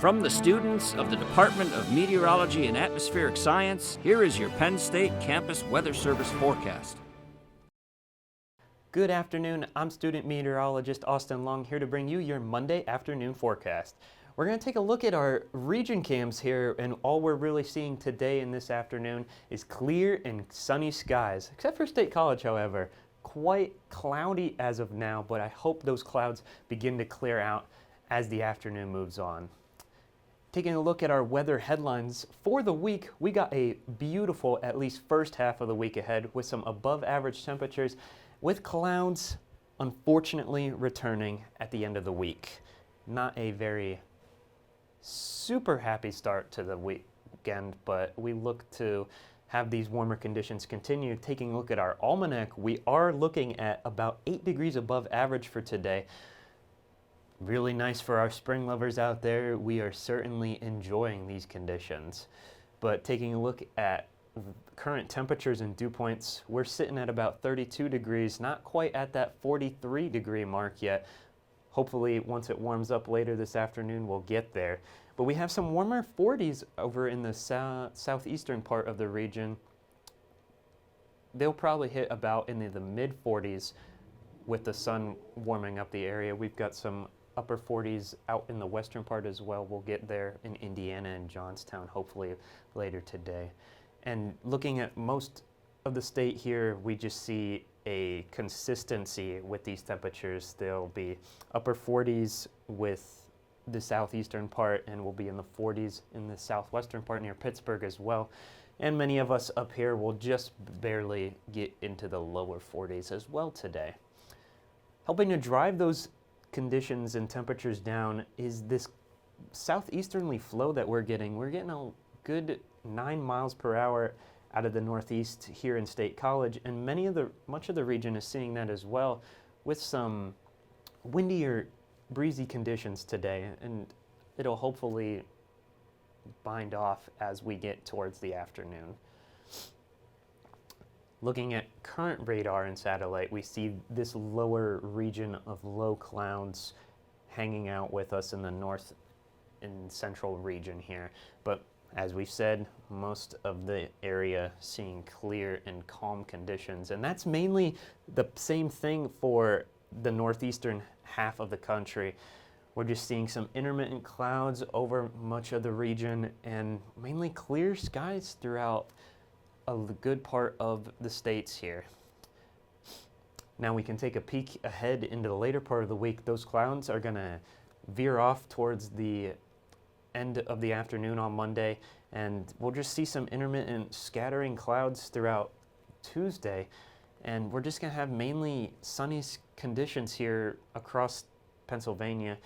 From the students of the Department of Meteorology and Atmospheric Science, here is your Penn State Campus Weather Service forecast. Good afternoon, I'm student meteorologist Austin Long here to bring you your Monday afternoon forecast. We're going to take a look at our region cams here, and all we're really seeing today and this afternoon is clear and sunny skies, except for State College, however. Quite cloudy as of now, but I hope those clouds begin to clear out as the afternoon moves on. Taking a look at our weather headlines for the week, we got a beautiful, at least first half of the week ahead with some above average temperatures, with clouds unfortunately returning at the end of the week. Not a very super happy start to the weekend, but we look to have these warmer conditions continue. Taking a look at our almanac, we are looking at about 8 degrees above average for today. Really nice for our spring lovers out there. We are certainly enjoying these conditions. But taking a look at current temperatures and dew points, we're sitting at about 32 degrees, not quite at that 43 degree mark yet. Hopefully once it warms up later this afternoon, we'll get there. But we have some warmer 40s over in the southeastern part of the region. They'll probably hit about in the mid 40s with the sun warming up the area. We've got some upper 40s out in the western part as well. We'll get there in Indiana and Johnstown hopefully later today. And looking at most of the state here, we just see a consistency with these temperatures. They'll be upper 40s with the southeastern part, and we'll be in the 40s in the southwestern part near Pittsburgh as well. And many of us up here will just barely get into the lower 40s as well today. Helping to drive those conditions and temperatures down is this southeasterly flow that we're getting. We're getting a good 9 miles per hour out of the northeast here in State College, and much of the region is seeing that as well, with some windier, breezy conditions today, and it'll hopefully bind off as we get towards the afternoon. Looking at current radar and satellite, we see this lower region of low clouds hanging out with us in the north and central region here. But as we've said, most of the area seeing clear and calm conditions. And that's mainly the same thing for the northeastern half of the country. We're just seeing some intermittent clouds over much of the region and mainly clear skies throughout a good part of the states here. Now we can take a peek ahead into the later part of the week. Those clouds are going to veer off towards the end of the afternoon on Monday, and we'll just see some intermittent scattering clouds throughout Tuesday, and we're just going to have mainly sunny conditions here across Pennsylvania.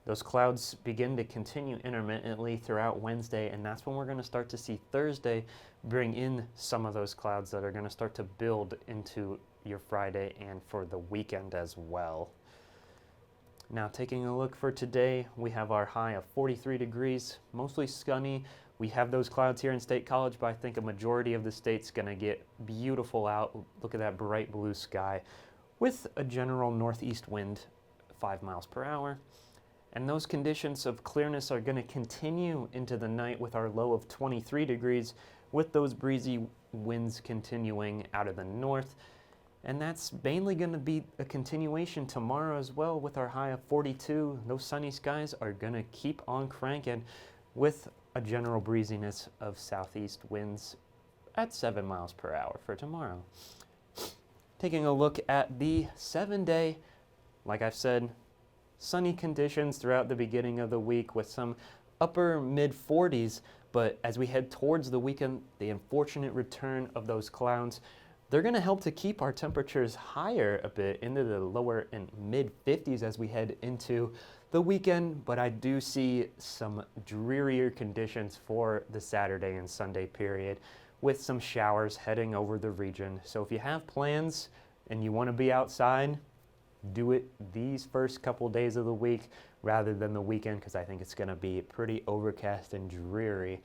Those clouds begin to continue intermittently throughout Wednesday, and that's when we're going to start to see Thursday bring in some of those clouds that are going to start to build into your Friday and for the weekend as well. Now taking a look for today, we have our high of 43 degrees, mostly sunny. We have those clouds here in State College, but I think a majority of the state's going to get beautiful out. Look at that bright blue sky with a general northeast wind, 5 miles per hour. And those conditions of clearness are going to continue into the night with our low of 23 degrees, with those breezy winds continuing out of the north. And that's mainly going to be a continuation tomorrow as well, with our high of 42. Those sunny skies are going to keep on cranking with a general breeziness of southeast winds at 7 miles per hour for tomorrow. Taking a look at the 7-day, like I've said, sunny conditions throughout the beginning of the week with some upper mid 40s, but as we head towards the weekend, the unfortunate return of those clouds, they're going to help to keep our temperatures higher a bit into the lower and mid 50s as we head into the weekend, but I do see some drearier conditions for the Saturday and Sunday period with some showers heading over the region. So if you have plans and you want to be outside, do it these first couple days of the week rather than the weekend, because I think it's going to be pretty overcast and dreary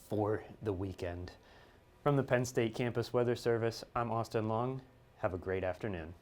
for the weekend. From the Penn State Campus Weather Service, I'm Austin Long. Have a great afternoon.